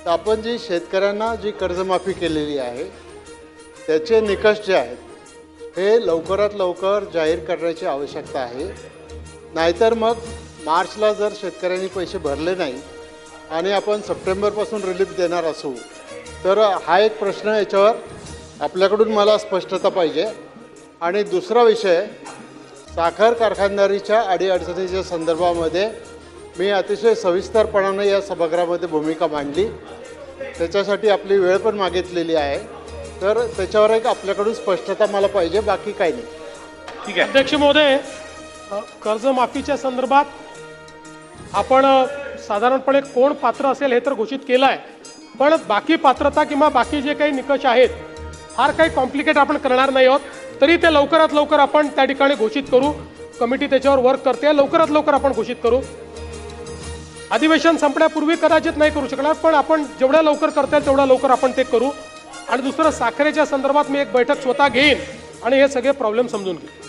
तर आपण जी शेतकऱ्यांना जी कर्जमाफी केलेली आहे त्याचे निकष जे आहेत हे लवकरात लवकर जाहीर करण्याची आवश्यकता आहे. नाहीतर मग मार्चला जर शेतकऱ्यांनी पैसे भरले नाही आणि आपण सप्टेंबरपासून रिलीफ देणार असू तर हा एक प्रश्न याच्यावर आपल्याकडून मला स्पष्टता पाहिजे. आणि दुसरा विषय, साखर कारखानदारीच्या अडीअडचणीच्या संदर्भामध्ये मी अतिशय सविस्तरपणाने या सभागृहामध्ये भूमिका मांडली. त्याच्यासाठी आपली वेळ पण मागितलेली आहे. तर त्याच्यावर एक आपल्याकडून स्पष्टता मला पाहिजे, बाकी काही नाही. ठीक आहे. अध्यक्ष महोदय, कर्जमाफीच्या संदर्भात आपण साधारणपणे कोण पात्र असेल हे तर घोषित केलं आहे, पण बाकी पात्रता किंवा बाकी जे काही निकष आहेत फार काही कॉम्प्लिकेट आपण करणार नाही आहोत. तरी ते लवकरात लवकर आपण त्या ठिकाणी घोषित करू. कमिटी त्याच्यावर वर्क करते, लवकरात लवकर आपण घोषित करू. अधिवेशन संपण्यापूर्वी कदाचित नाही करू शकणार, पण आपण जेवढ्या लवकर करता येईल तेवढ्या लवकर आपण ते करू. आणि दुसरं, साखरेच्या संदर्भात मी एक बैठक स्वतः घेईन आणि हे सगळे प्रॉब्लेम समजून घेईन.